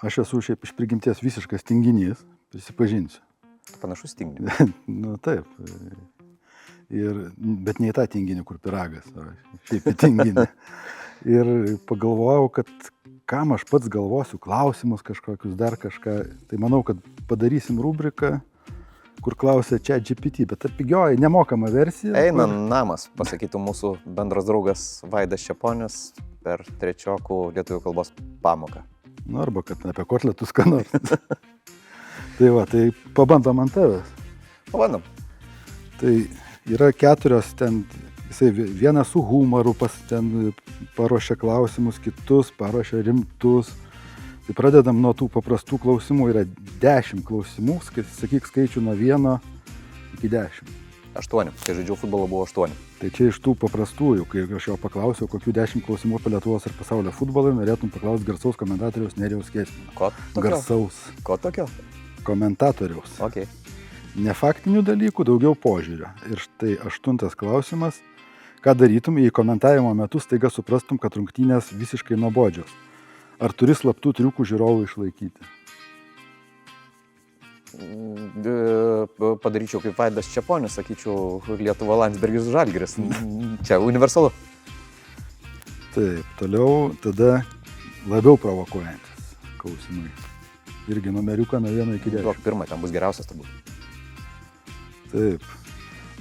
aš esu šiaip iš prigimties visiškas tinginys, prisipažinsiu. Panašus tinginį. Nu taip. Bet ne į tą tinginį, kur piragas, o šiaip į tinginį. Ir pagalvojau, kad kam aš pats galvosiu, klausimus kažkokius, dar kažką. Tai manau, kad padarysim rubriką, kur klausia ChatGPT, bet ta pigioji nemokama versija. Eina namas, pasakytų mūsų bendras draugas Vaidas Čeponis per trečiokų lietuvių kalbos pamoką. Nu, arba kad apie kotletus ką nors. Tai va, tai pabandom ant tavęs. Pabandom. Tai yra 4 ten, jisai vienas su humoru ten paruošia klausimus, kitus paruošia rimtus. Tai pradedam nuo tų paprastų klausimų, yra 10 klausimų, sakyk skaičių nuo 1 iki 10. 8, kai žaidžiau futbolą buvo 8. Tai čia iš tų paprastųjų, kai aš jo paklausiau, kokių 10 klausimų apie Lietuvos ir pasaulio futbolą, norėtum paklausti garsaus komentatoriaus Nerijaus Kesmino. Ko tokio? Garsaus Ko tokio? komentatoriaus. Ok. Ne faktinių dalykų, daugiau požiūrio. Ir štai 8 klausimas. Ką darytum, jei komentavimo metu staiga suprastum, kad rungtynės visiškai nuobodžios? Ar turi slaptų triukų žiūrovų išlaikyti? Padaryčiau kaip Vaidas Čeponis, sakyčiau, Lietuva Landsbergis Žalgiris. Čia universalu. Taip, toliau tada labiau provokuojantis klausimai. Irgi numeriuką nuo 1 iki 10. Duok pirmą, ten bus geriausias turbūt. Taip.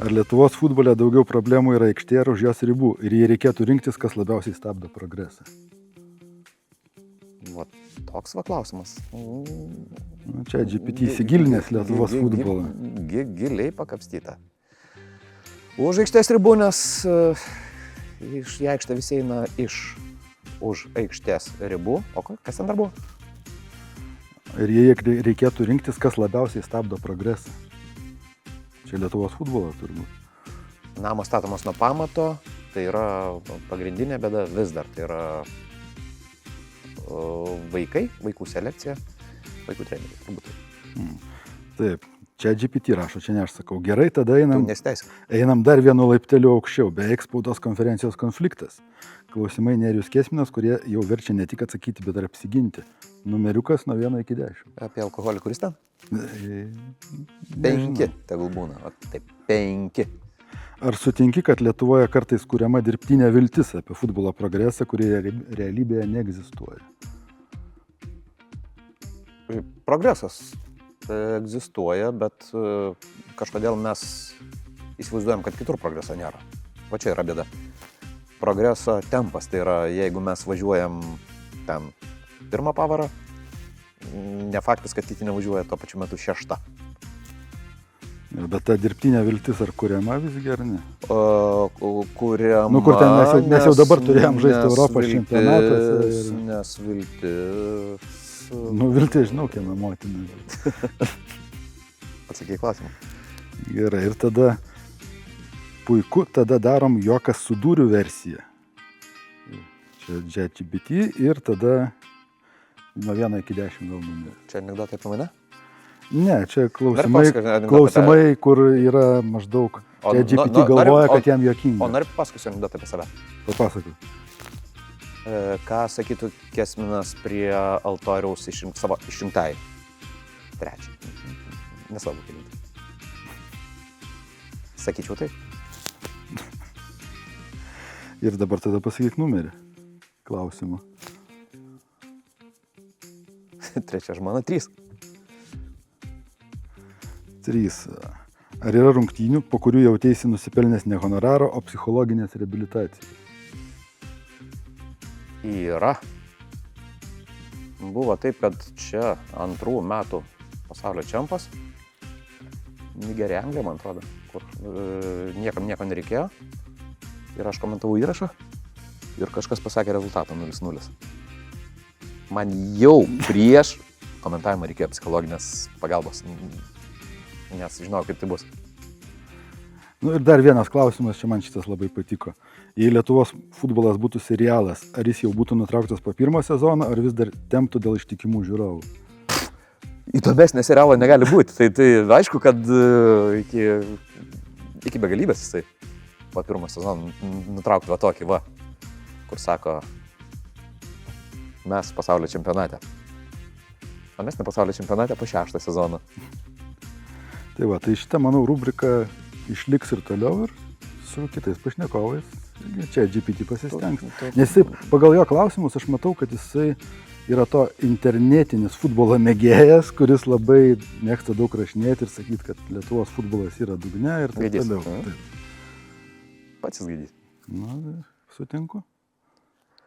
Ar Lietuvos futbole daugiau problemų yra aikštėje ar už jos ribų? Ir jei reikėtų rinktis, kas labiausiai stabdo progresą? Va, toks va klausimas. Nu, čia GPT įsigilinęs Lietuvos futbolą. Giliai pakapstyta. Už aikštės ribų, nes iš aikštę visi eina už aikštės ribų. O kas ten dar buvo? Ir jei reikėtų rinktis, kas labiausiai stabdo progresą? Čia Lietuvos futbolas turbūt. Namas statomas nuo pamato, tai yra pagrindinė bėda vis dar. Tai yra vaikai, vaikų selekcija, vaikų treneriai, turbūt. Taip, čia GPT rašo, čia ne aš sakau. Gerai, tada einam dar vienu laipteliu aukščiau, beveik spaudos konferencijos konfliktas. Klausimai Nerijus Kesminas, kurie jau verčia ne tik atsakyti, bet ir apsiginti. Numeriukas nuo 1 iki 10. Apie alkoholį kuris ten? 5, tegul būna. O, taip, 5. Ar sutinki, kad Lietuvoje kartais kuriama dirbtinė viltis apie futbolo progresą, kurie realybėje neegzistuoja? Progresas egzistuoja, bet kažkodėl mes įsivaizduojam, kad kitur progreso nėra. O čia yra bėda. Progreso tempas, tai yra, jeigu mes važiuojam ten 1 pavarą, ne faktas, kad kiti nevažiuoja tuo pačiu metu 6. Bet ta dirbtinė viltis ar kuriama visgi ar ne? Kuriama, nu, kur ten mes jau dabar turėjom žaisti Europos čempionatas. Nes viltis... Nu, viltis, žinau, kieno motina. Atsakai klausimą. Gerai, ir tada puiku, tada darom juokas su dūrių versiją. Čia ChatGPT ir tada nuo 1 iki 10 gal numerį. Čia anekdotai apie mane? Ne, čia klausimai, kur yra maždaug ChatGPT galvoja, kad jam juokinga. O nori papasakosiu anekdotą apie save? Papasakau. Ką sakytų Kesminas prie altoriaus savo išrinktai? 3. Nesvarbu kelinti. Sakyčiau taip. Ir dabar tada pasakyk numerį klausimo. 3 žmona 3. 3. Ar yra rungtynių, po kurių jauteisi nusipelnęs ne honoraro, o psichologinės reabilitacijos? Yra. Buvo taip, kad čia 2 metų pasaulio čempas, Nigerija, Anglija, man atrodo, kur niekam nieko nereikėjo. Ir aš komentavau įrašą ir kažkas pasakė rezultatą 0-0. Man jau prieš komentavimą reikėjo psichologinės pagalbos, nes žinau, kaip tai bus. Nu ir dar vienas klausimas, čia man šitas labai patiko. Jei Lietuvos futbolas būtų serialas, ar jis jau būtų nutrauktas po 1 sezono, ar vis dar temptų dėl ištikimų žiūrovų? Įdomesnė serialo negali būti. Tai aišku, kad iki begalybės jisai po 1 sezono nutrauktų tokį, kur sako, mes pasaulio čempionate. Amesnė pasaulio čempionate po 6 sezoną. Tai va, tai šitą, manau, rubrika išliks ir toliau ir su kitais pašnekovais. Irgi čia GPT pasistengs. Nes jisai, pagal jo klausimus, aš matau, kad jisai yra to internetinis futbolo mėgėjas, kuris labai mėgsta daug rašinėti ir sakyti, kad Lietuvos futbolas yra dugne ir taip Gaidys. toliau. Taip. Pats jis gaidys. Na, sutinku.